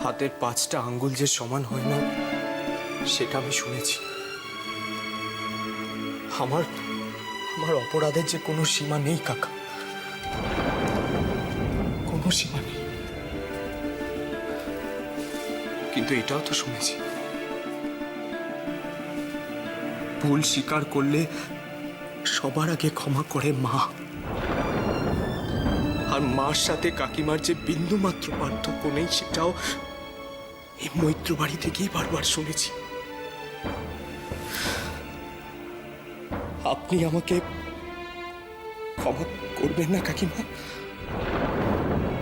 হাতের 5টা আঙ্গুল যে সমান হয় না সেটা আমি শুনেছি। আমার আমার অপরাধের যে কোনো সীমা নেই কাকা, কোনো সীমা নেই। কিন্তু এটাও তো শুনেছি ভুল স্বীকার করলে সবার আগে ক্ষমা করে মা। আর মার সাথে কাকিমার যে বিন্দু মাত্র পার্থক্য নেই সেটাও এই মৈত্র বাড়ি থেকেই বারবার শুনেছি। আপনি আমাকে ক্ষমা করবেন না কাকিমা?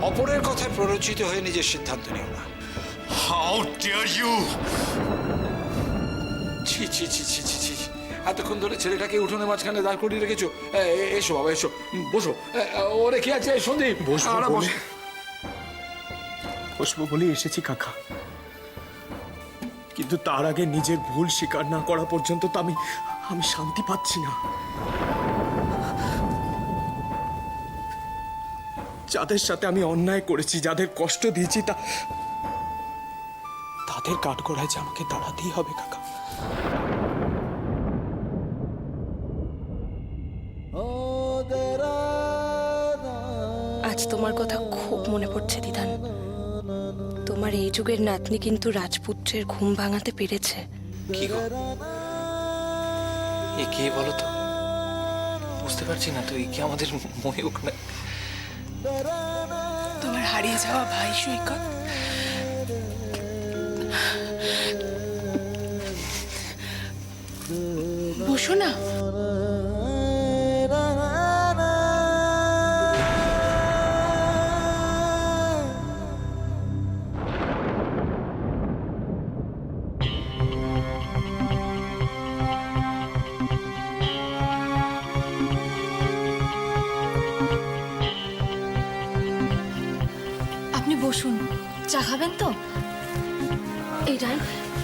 অপরের কথায় প্ররোচিত হয়ে নিজের সিদ্ধান্ত নিও না। How dare you! ছি ছি ছি ছি ছি ছি, এতক্ষণ ধরে ছেলেটাকে উঠোনে মাঝখানে দাঁড় করিয়ে রেখেছো। এসো বাবা এসো, বসো। ওরে কি আছে সন্দীপ? বসবো বলে এসেছি কাকা, কিন্তু তার আগে নিজের ভুল স্বীকার না করা পর্যন্ত তো আমি শান্তি পাচ্ছি না। যাদের সাথে আমি অন্যায় করেছি, যাদের কষ্ট দিয়েছি, তাদের কাঠগড়ায় যে আমাকে দাঁড়াতেই হবে কাকা। আজ তোমার কথা খুব মনে পড়ছে দিদান। তোমার এই যুগের নাতনি কিন্তু রাজপুত্রের ঘুম ভাঙাতে পেরেছে। কি গো, এ কে বলো তো? বুঝতে পারছি না তো, এ কি আমাদের ময়ূক না? তোমার হারিয়ে যাওয়া ভাই সৈকত। বসো না। আপনি বসুন, চা খাবেন তো? এই রাই,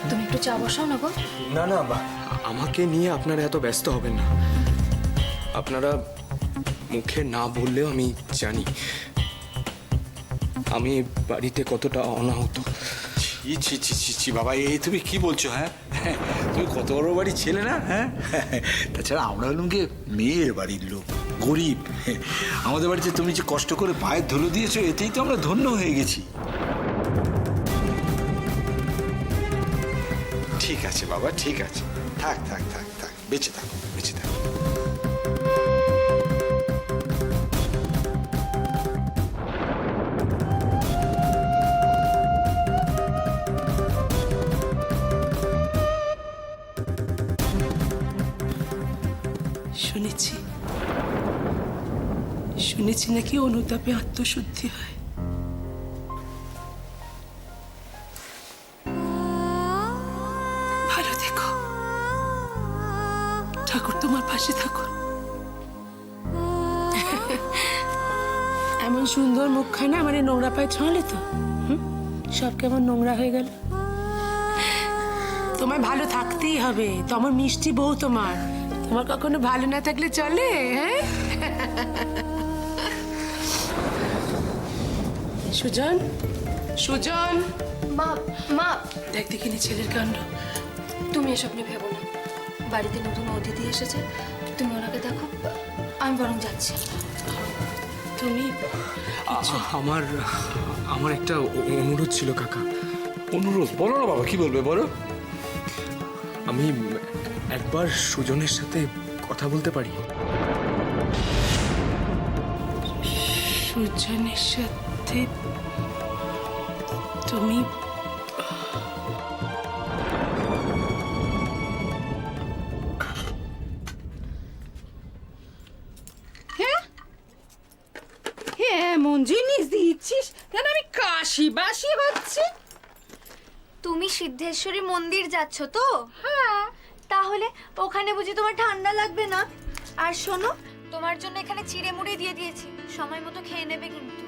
তুমি একটু চা বসাও না গো। না না বা, আমাকে নিয়ে আপনারা এত ব্যস্ত হবেন না। আপনারা মুখে না বললেও আমি জানি আমি বাড়িতে কতটা অনাহত। ছি ছি ছি ছি ছি বাবা, এই তুমি কি বলছো? হ্যাঁ, তুমি কত বড় বাড়ির ছেলে না? হ্যাঁ, তাছাড়া আমরা হলাম কি মেয়ের বাড়ির লোক, গরিব। আমাদের বাড়িতে তুমি যে কষ্ট করে পায়ের ধুলো দিয়েছো, এতেই তো আমরা ধন্য হয়ে গেছি। ঠিক আছে বাবা, ঠিক আছে, থাক থাক থাক থাক, বেঁচে থাকো, বেঁচে থাকো। শুনেছি নাকি অনুতাপে আত্মশুদ্ধি হয়। ভালো দেখো, ঠাকুর তোমার পাশে থাকুন। এমন সুন্দর মুখখানা মানে নোংরা পায়ে ছড়ালে তো সব কেমন নোংরা হয়ে গেল। তোমার ভালো থাকতেই হবে, তোমার মিষ্টি বউ তোমার। তোমার কখনো ভালো না থাকলে চলে? হ্যাঁ, সুজন, সুজন, মা, মা, দেখ দেখিনি ছেলের কাণ্ড। তুমি এসব নিয়ে ভেবো না। বাড়িতে নতুন অতিথি এসেছে, তুমি ওনাকে দেখো, আমি বরং যাচ্ছি। তুমি আমার একটা অনুরোধ ছিল কাকা। অনুরোধ? বলো না বাবা, কি বলবে বলো। আমি একবার সুজনের সাথে কথা বলতে পারি? সুজনের সাথে তুমি? এমন জিনিস দিচ্ছিস যেন আমি কাশি বাসি হচ্ছে। তুমি সিদ্ধেশ্বরী মন্দির যাচ্ছ তো? হ্যাঁ। তাহলে ওখানে বুঝি তোমার ঠান্ডা লাগবে না? আর শোনো, তোমার জন্য এখানে চিড়ে মুড়ি দিয়ে দিয়েছি, সময় মতো খেয়ে নেবে কিন্তু।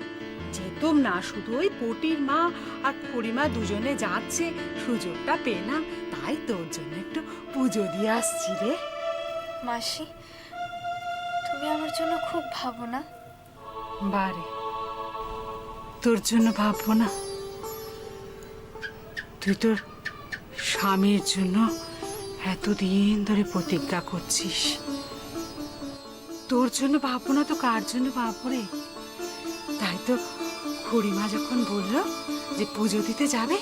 যেতুম না, শুধু ওই পটির মা আর খুড়িমা দুজনে যাচ্ছে, সুযোগটা পেলাম, তাই তোর জন্য একটু পুজো দিয়ে আসছি রে। মাসি, তুমি আমার জন্য খুব ভাবো না? বারে, তোর জন্য ভাববো না? তুই তোর স্বামীর জন্য এতদিন ধরে প্রতিজ্ঞা করছিস। তোর জন্য ভাববো না তো কার জন্য ভাববো রে? তাই তো খুড়িমা যখন বললো যে পুজো দিতে যাবে,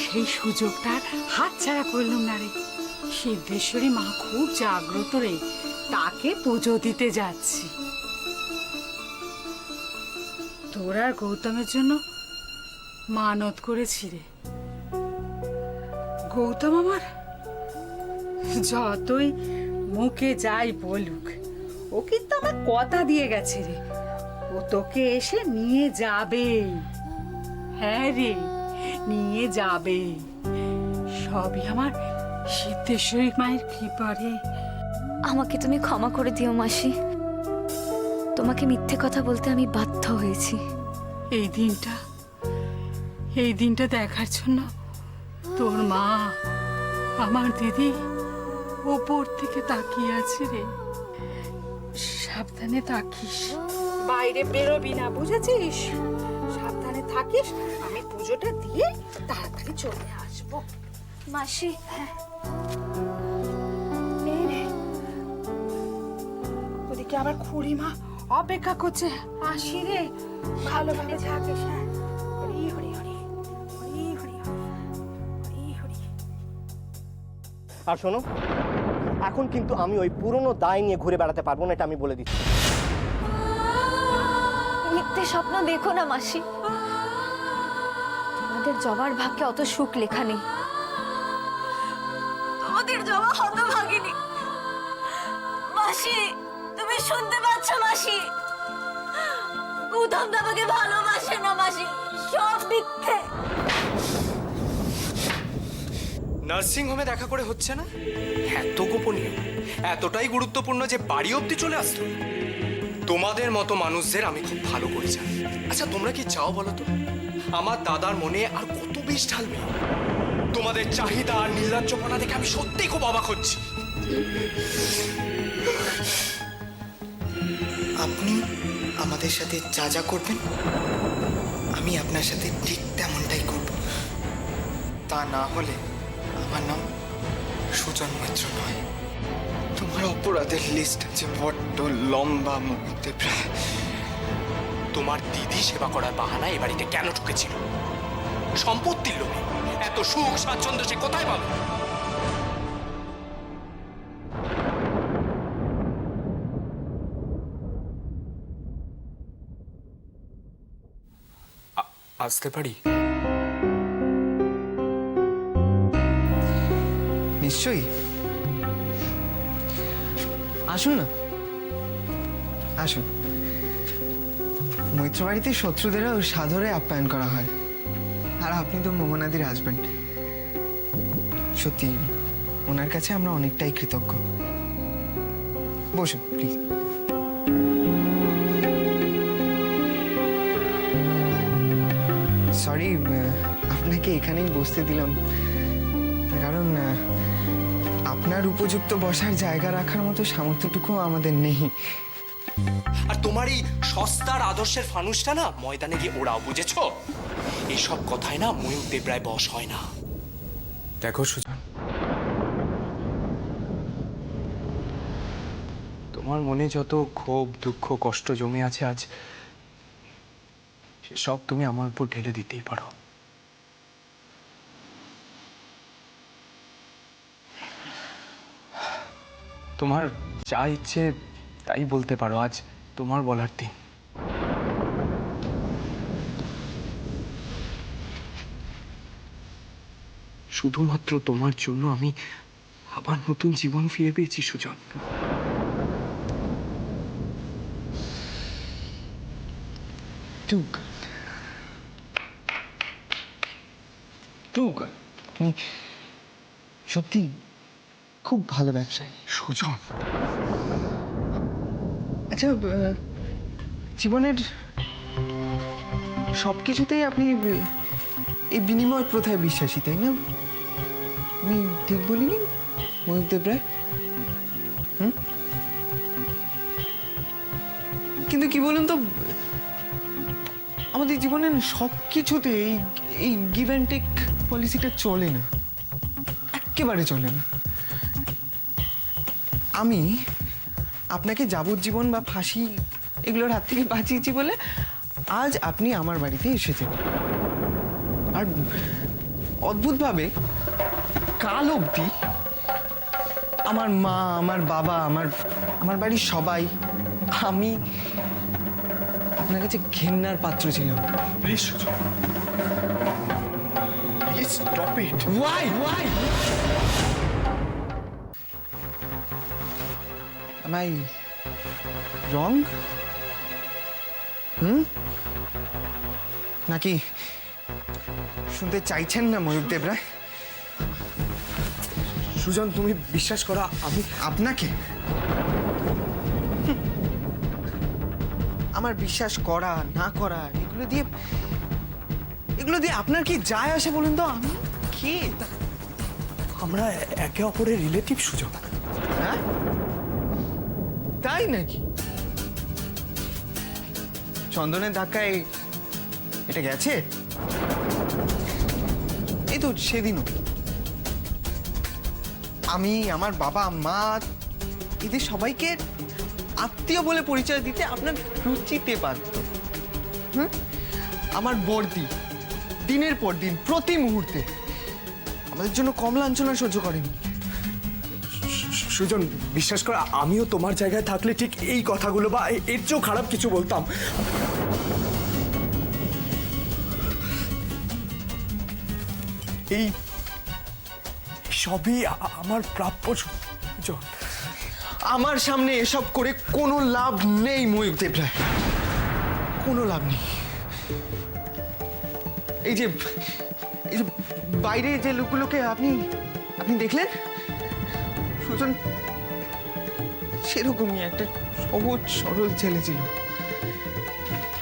সেই সুযোগটা হাতছাড়া করলাম না রে। সিদ্ধেশ্বরী মা খুব জাগ্রত রে, তাকে পুজো দিতে যাচ্ছি। তোর আর গৌতমের জন্য মানত করেছি রে। গৌতম আমার যতই মুখে যাই বলুক, ও কিন্তু আমার কথা দিয়ে গেছে রে, ও তোকে এসে নিয়ে যাবে। হ্যাঁ রে, নিয়ে যাবে। সবই আমার সিদ্ধেশ্বরী মায়ের কৃপা রে। আমাকে তুমি ক্ষমা করে দিও মাসি, তোমাকে মিথ্যে কথা বলতে আমি বাধ্য হয়েছি। এই দিনটা দেখার জন্য তোর মা, আমার দিদি ওপর থেকে তাকিয়ে আছে রে। সাবধানে থাকিস, বাইরে বেরোবি না, বুঝেছিস? সাবধানে থাকিস। আমি পুজোটা দিয়ে তাড়াতাড়ি চলে আসবো। মাসি, এই রে, ওদিকে আবার খুড়িমা অপেক্ষা করছে। আসি রে, ভালোভাবে থাকিস। হ্যাঁ, হরি হরি হরি হরি হরি হরি হরি। আর শোনো, এখন কিন্তু আমি ওই পুরনো দায় নিয়ে ঘুরে বেড়াতে পারবো না, এটা আমি বলে দিচ্ছি। মিথ্যে স্বপ্ন দেখো না মাসি, তোমাদের জবার ভাগ্যে অত সুখ লেখা নেই। তোমাদের জবা হতভাগিনী। মাসি, তুমি শুনতে পাচ্ছ মাসি? গৌতম আমাকে ভালোবাসে না মাসি, সব মিথ্যে। নার্সিং হোমে দেখা করে হচ্ছে না? এত গোপনীয়, এতটাই গুরুত্বপূর্ণ যে বাড়ি অবধি চলে আসতো? তোমাদের মতো মানুষদের আমি খুব ভালো করে জানি। আচ্ছা, তোমরা কি চাও বলো তো? আমার দাদার মনে আর কত বিষ ঢালবে? তোমাদের চাহিদা আর নির্লজ্জপনা দেখে আমি সত্যিই খুব অবাক হচ্ছি। আপনি আমাদের সাথে যা যা করবেন, আমি আপনার সাথে ঠিক তেমনটাই করব। তা না হলে আমার নাম সুজন মৈত্র নয়। তোমার অপরাধের লিস্ট আছে বড্ড লম্বা মুহূর্তে প্রায়। তোমার দিদি সেবা করার বাহানা এ বাড়িতে কেন ঢুকেছিল? সম্পত্তির লোভে? এত সুখ স্বাচ্ছন্দ্য সে কোথায় পাবে? আসতে পারি? নিশ্চয়ই, আসুন না, আসুন। মৈত্র বাড়িতে শত্রুদেরও সাদরে আপ্যায়ন করা হয়, আর আপনি তো মোহনাদির হাজব্যান্ড। সত্যি ওনার কাছে আমরা অনেকটাই কৃতজ্ঞ। বসুন প্লিজ। সরি, আপনাকে এখানেই বসতে দিলাম, কারণ আপনার উপযুক্ত বসার জায়গা রাখার মতো সামর্থ্যটুকু আমাদের নেই। আর তোমার এই সস্তার আদর্শের ফানুসটা না ময়দানে গিয়ে ওড়াও, বুঝেছো? এইসব কথায় না ময়ূর দেবরায় বশ হয় না। দেখো সুজন, তোমার মনে যত ক্ষোভ, দুঃখ, কষ্ট জমে আছে আজ, সব তুমি আমার উপর ঢেলে দিতেই পারো। তোমার যা ইচ্ছে তাই বলতে পারো, আজ তোমার বলার দিন। শুধুমাত্র তোমার জন্য আমি আবার নতুন জীবন ফিরে পেয়েছি সুজন। সত্যি খুব ভালো ব্যবসায়ী সুজন। আচ্ছা, জীবনের সবকিছুতেই আপনি এই বিনিময় প্রথায় বিশ্বাসী, তাই না? আমি ঠিক বলিনি ময়ূর দেবরায়? কিন্তু কি বলুন তো, আমাদের জীবনের সবকিছুতে এই গিভ অ্যান্ড টেক পলিসিটা চলে না, একেবারে চলে না। আমি আপনাকে যাবজ্জীবন বা ফাঁসি এগুলোর হাত থেকে বাঁচিয়েছি বলে আজ আপনি আমার বাড়িতে এসেছেন। আর অদ্ভুতভাবে কাল অবধি আমার মা, আমার বাবা, আমার বাড়ির সবাই, আমি আপনার কাছে ঘেন্নার পাত্র ছিলাম। Please Sujan, please stop it. Why? Am I wrong? নাকি শুনতে চাইছেন না ময়ূরদেব রায়? সুজন, তুমি বিশ্বাস করো, আমি আপনাকে আমার বিশ্বাস করা না করা এগুলো দিয়ে আপনার কি যায় আসে বলুন তো? আমি কে? আমরা একে অপরের রিলেটিভ সুজন। হ্যাঁ, তাই নাকি? চন্দনের ধাক্কায় এটা গেছে? এই তো সেদিনও আমি, আমার বাবা, মা, এদের সবাইকে আত্মীয় বলে পরিচয় দিতে আপনার রুচিতে বাধ্য। আমার বর্দি দিনের পর দিন প্রতি মুহূর্তে আমাদের জন্য কম লাঞ্ছনা সহ্য করেনি। সুজন, বিশ্বাস করো, আমিও তোমার জায়গায় থাকলে ঠিক এই কথাগুলো বা এর চেয়েও খারাপ কিছু বলতাম। এই সবই আমার প্রাপ্য সুজন। আমার সামনে এসব করে কোনো লাভ নেই ময়ূরদেব রায়, কোনো লাভ নেই। এই যে বাইরে যে লোকগুলোকে আপনি দেখলেন, সুজন সেরকমই একটা সহজ সরল ছেলে ছিল।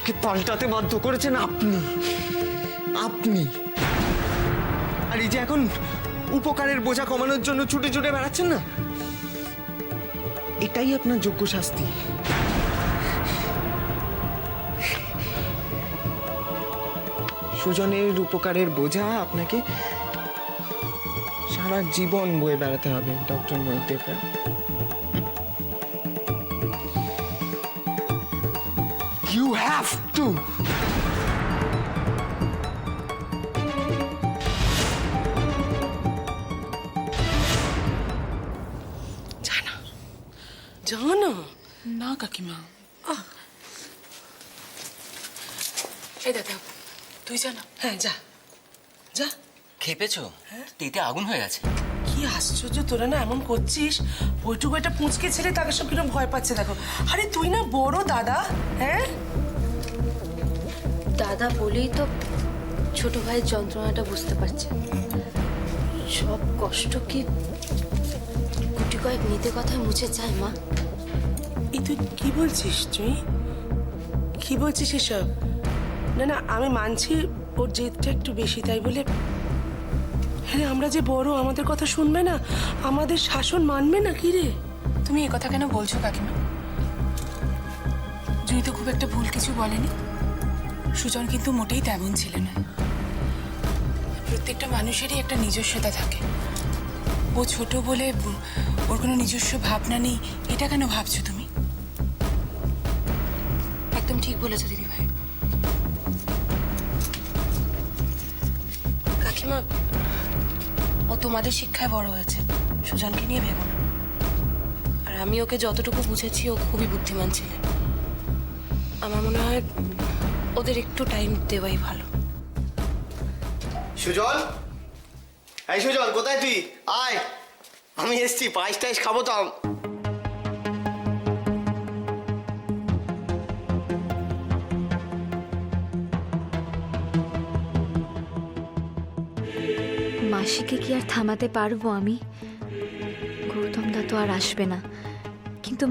কে পাল্টাতে বাধ্য করেছেন আপনি। আর এই যে এখন উপকারের বোঝা কমানোর জন্য ছুটে ছুটে বেড়াচ্ছেন না, এটাই আপনার যোগ্য শাস্তি। সুজনের উপকারের বোঝা আপনাকে সারা জীবন বয়ে বেড়াতে হবে doctor Mayurdeb Roy. You have to. জানো না কাকিমা, এই দাদা, তুই জানা? হ্যাঁ, যা যা। খেপেছো? তেতে আগুন হয়ে গেছে। কি আশ্চর্য, তোরা না এমন করছিস। ওইটুকু একটা পুঁচকে ছেলে, তাকে সব কিরকম ভয় পাচ্ছে দেখো। আরে তুই না বড় দাদা, হ্যাঁ? দাদা বলেই তো ছোট ভাইয়ের যন্ত্রণাটা বুঝতে পারছে। সব কষ্ট কি গুটি কয়েক নিতে কথায় মুছে যায় মা? এই তুই কি বলছিস? তুই কি বলছিস এসব? না, আমি মানছি ওর জেদটা একটু বেশি, তাই বলে হ্যাঁ আমরা যে বড়, আমাদের কথা শুনবে না, আমাদের শাসন মানবে না? কি রে, তুমি এ কথা কেন বলছো কাকিমা? জুই তো খুব একটা ভুল কিছু বলেনি। সুজন কিন্তু মোটেই তেমন ছিল না। প্রত্যেকটা মানুষেরই একটা নিজস্বতা থাকে। ও ছোট বলে ওর কোনো নিজস্ব ভাবনা নেই, এটা কেন ভাবছো তুমি? একদম ঠিক বলেছো দিদি ভাই। কাকিমা, ও তোমাদের শিক্ষায় বড় হয়েছে, সুজনকে নিয়ে ভেবো না। আর আমি ওকে যতটুকু বুঝেছি, ও খুবই বুদ্ধিমান ছেলে। আমার মনে হয় ওদের একটু টাইম দেওয়াই ভালো। সুজন, এই সুজন, কোথায় তুই? আয়, আমি এসছি, পায়েস টাইস খাবো তো। মাসিকে কি আর থামাতে পারবো আমি? গৌতম দা তো আর আসবে না, কিন্তু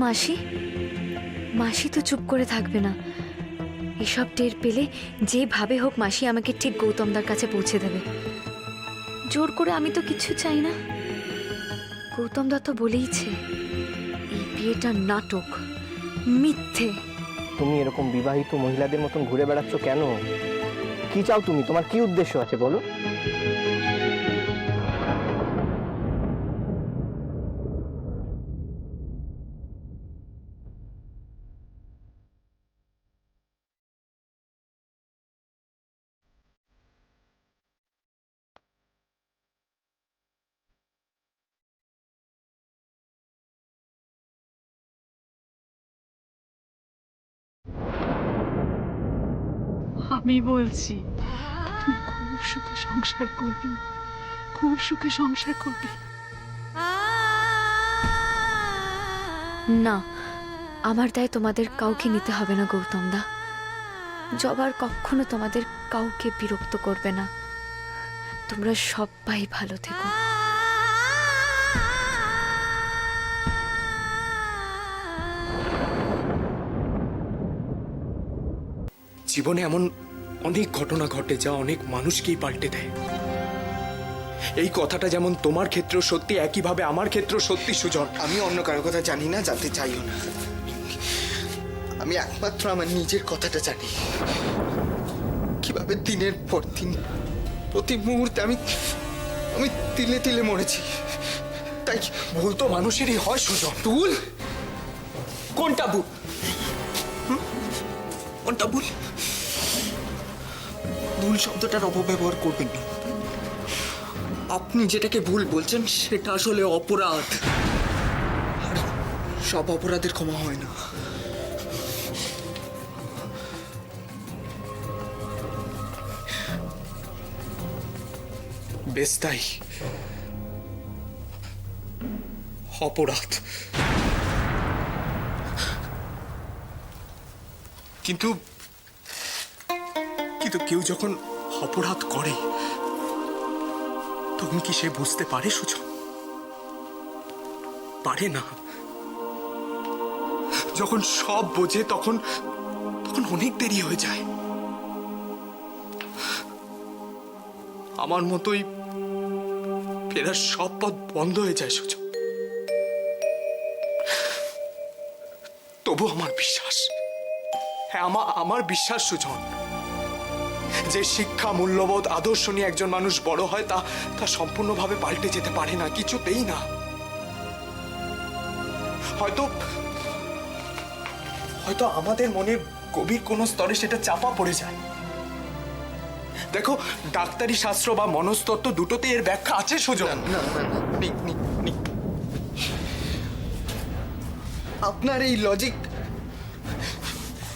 মাসি তো চুপ করে থাকবে না। এসব টের পেলে যেভাবে হোক মাসি আমাকে ঠিক গৌতমদার কাছে পৌঁছে দেবে। জোর করে আমি তো কিছু চাই না। গৌতমদা তো বলেইছে এই বিয়েটা নাটক, মিথ্যে। তুমি এরকম বিবাহিত মহিলাদের মতন ঘুরে বেড়াচ্ছ কেন? কি চাও তুমি? তোমার কি উদ্দেশ্য আছে বলো? আমি বলছি তুই খুব সুখে সংসার করবি, খুব সুখে সংসার করবি। না, আমার দায় তোমাদের কাউকে নিতে হবে না গৌতম দা। জবার কখনো তোমাদের কাউকে বিরক্ত করবে না। তোমরা সবাই ভালো থেকো। জীবনে এমন অনেক ঘটনা ঘটে যা অনেক মানুষকেই পাল্টে দেয়। এই কথাটা যেমন তোমার ক্ষেত্রেও সত্যি, একইভাবে আমার ক্ষেত্রেও সত্যি সুজন। আমি অন্য কারো কথা জানি না, জানতে চাইও না। আমি একমাত্র আমার নিজের কথাটা জানি। কিভাবে দিনের পর দিন প্রতি মুহূর্তে আমি তিলে তিলে মরেছি। তাই ভুল তো মানুষেরই হয় সুজন। ভুল কোনটা? ভুল কোনটা? ভুল ভুল শব্দটার অপব্যবহার করবেন না। আপনি যেটাকে ভুল বলছেন সেটা আসলে অপরাধ, আর সব অপরাধের ক্ষমা হয় না। বেশ, তাই অপরাধ। কিন্তু কেউ যখন অপরাধ করে তখন কি সে বুঝতে পারে সুজন? পারে না। যখন সব বোঝে তখন অনেক দেরি হয়ে যায়। আমার মতোই ফেরার সব পথ বন্ধ হয়ে যায় সুজন। তবু আমার বিশ্বাস, হ্যাঁ আমার বিশ্বাস সুজন, যে শিক্ষা, মূল্যবোধ, আদর্শ নিয়ে একজন মানুষ বড় হয় তা সম্পূর্ণভাবে পাল্টে যেতে পারে না, কিছুতেই না। হয়তো আমাদের মনে গভীর কোনো স্তরে সেটা চাপা পড়ে যায়। দেখো, ডাক্তারি শাস্ত্র বা মনস্তত্ত্ব দুটোতে এর ব্যাখ্যা আছে সুজন। না, আপনার এই লজিক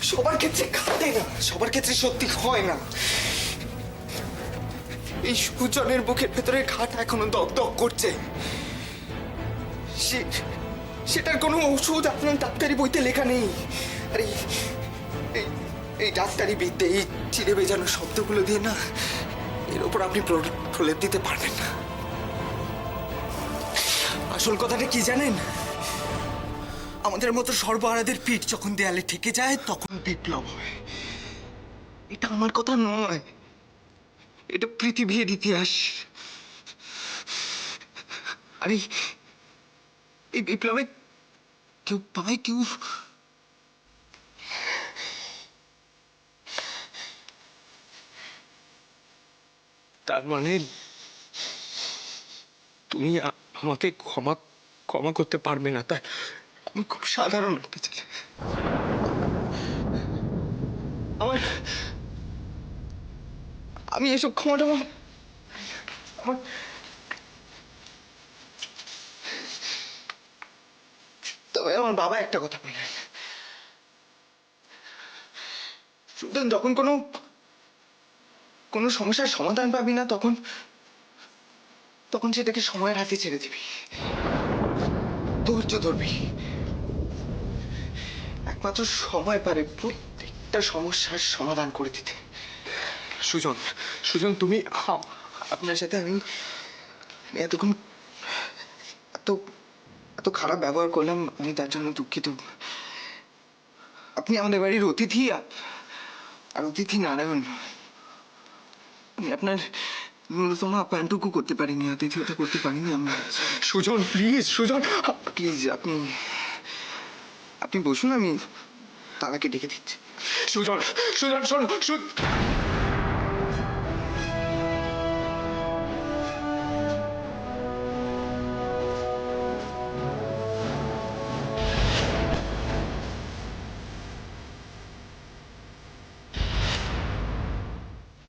সবার ক্ষেত্রে খাটে না, সবার ক্ষেত্রে সত্যি হয় না। এই সুজনের বুকের ভেতরে ঘাট এখনো দগদগ করছে। সেটার কোনো ওষুধ আপনার ডাক্তারি বইতে লেখা নেই। আর এই ডাক্তারি বিদ্যে, এই চিড়ে বেজানো শব্দগুলো দিয়ে না, এর ওপর আপনি প্রলেপ দিতে পারবেন না। আসল কথাটা কি জানেন? আমাদের মতো সর্বহারাদের পিঠ যখন দেয়ালে ঠেকে যায় তখন বিপ্লব হয়। এটা আমার কথা নয়, এটা পৃথিবীর ইতিহাস। আর এই বিপ্লবে কেউ পায়, কেউ তার মানে তুমি আমাকে ক্ষমা করতে পারবে না, তাই? আমি খুব সাধারণ একটা ছেলে। আমি এসব ক্ষমাটা তবে আমার বাবা একটা কথা বললেন, সুতরাং যখন কোনো সমস্যার সমাধান পাবি না তখন সেটাকে সময়ের হাতে ছেড়ে দিবি, ধৈর্য ধরবি। একমাত্র সময় পারে প্রত্যেকটা সমস্যার সমাধান করে দিতে। সুজন তুমি আপনার সাথে আমি এতক্ষণ এত খারাপ ব্যবহার করলাম, আমি তার জন্য দুঃখিত। আপনি আমাদের বাড়ির অতিথি, আর অতিথি নারায়ণ। আমি আপনার ন্যূনতম আপ্যায়নটুকু করতে পারিনি, আতিথেয়তা করতে পারিনি। আমি সুজন, প্লিজ সুজন, প্লিজ আপনি বসুন, আমি তারাকে ডেকে দিচ্ছি। সুজন শোনো।